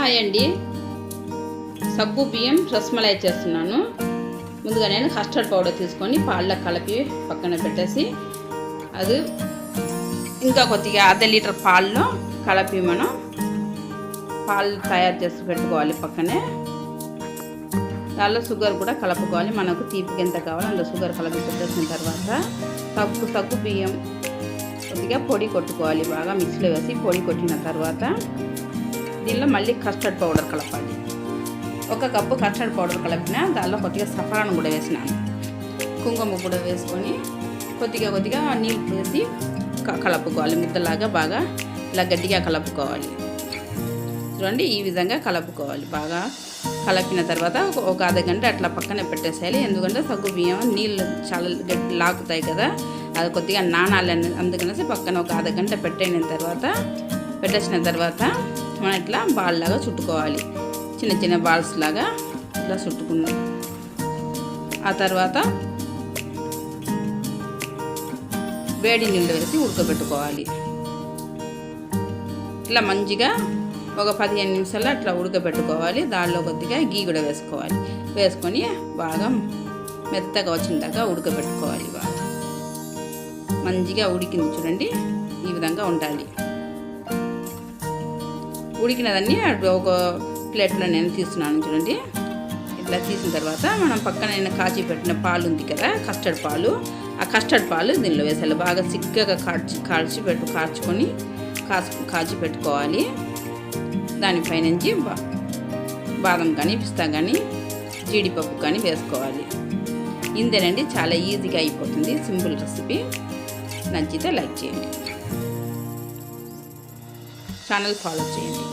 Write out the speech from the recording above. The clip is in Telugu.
హాయ్ అండి, సగ్గు బియ్యం రసమలై చేస్తున్నాను. ముందుగా నేను కస్టర్డ్ పౌడర్ తీసుకొని పాలలో కలిపి పక్కన పెట్టేసి అది ఇంకా కొద్దిగా అర్ధ లీటర్ పాలలో కలిపి మనం పాలు తయారు చేసి పెట్టుకోవాలి. పక్కనే దానిలో షుగర్ కూడా కలుపుకోవాలి. మనకు తీపికి ఎంత కావాలో అంత షుగర్ కలిపి పెట్టేసిన తర్వాత సగ్గు బియ్యం కొద్దిగా పొడి కొట్టుకోవాలి. బాగా మిక్సీలో వేసి పొడి కొట్టిన తర్వాత దీనిలో మళ్ళీ కస్టర్డ్ పౌడర్ కలపాలి. 1 కప్పు కస్టర్డ్ పౌడర్ కలిపిన దానిలో కొద్దిగా సఫరాన్ కూడా వేసినాను. కుంకుమ కూడా వేసుకొని కొద్దిగా నీళ్ళు వేసి కలుపుకోవాలి. ముద్దలాగా బాగా ఇలా గట్టిగా కలుపుకోవాలి. చూడండి, ఈ విధంగా కలుపుకోవాలి. బాగా కలిపిన తర్వాత ఒక అర్ధగంట అట్లా పక్కన పెట్టేసేయాలి. ఎందుకంటే సగ్గు బియ్యం నీళ్ళు చాలా గట్టి లాగుతాయి కదా, అది కొద్దిగా నానాలని అందుకనేసి పక్కన ఒక అర్ధగంట పెట్టేసిన తర్వాత మనం ఇట్లా బాల్ లాగా చుట్టుకోవాలి. చిన్న బాల్స్ లాగా ఇట్లా చుట్టుకున్నాం. ఆ తర్వాత వేడి నీళ్ళు వేసి ఉడకబెట్టుకోవాలి. ఇట్లా మంచిగా ఒక 15 నిమిషాలు అట్లా ఉడకబెట్టుకోవాలి. దానిలో కొద్దిగా గీ కూడా వేసుకొని బాగా మెత్తగా వచ్చిన దాకా ఉడకబెట్టుకోవాలి. బాగా మంచిగా ఉడికింది చూడండి, ఈ విధంగా ఉండాలి. ఉడికినదాన్ని ఒక ప్లేట్లో నేను తీస్తున్నాను చూడండి. ఇట్లా తీసిన తర్వాత మనం పక్కన నేను కాచి పెట్టిన పాలు ఉంది కదా, కస్టర్డ్ పాలు, ఆ కస్టర్డ్ పాలు దీనిలో వేసాలి. బాగా చిక్కగా కాచి పెట్టుకోవాలి. దానిపై నుంచి బాదం కానీ పిస్తా కానీ జీడిపప్పు కానీ వేసుకోవాలి. ఇంతేనండి, చాలా ఈజీగా అయిపోతుంది. Simple recipe. నచ్చితే లైక్ చేయండి, ఛానల్ ఫాలో చేయండి.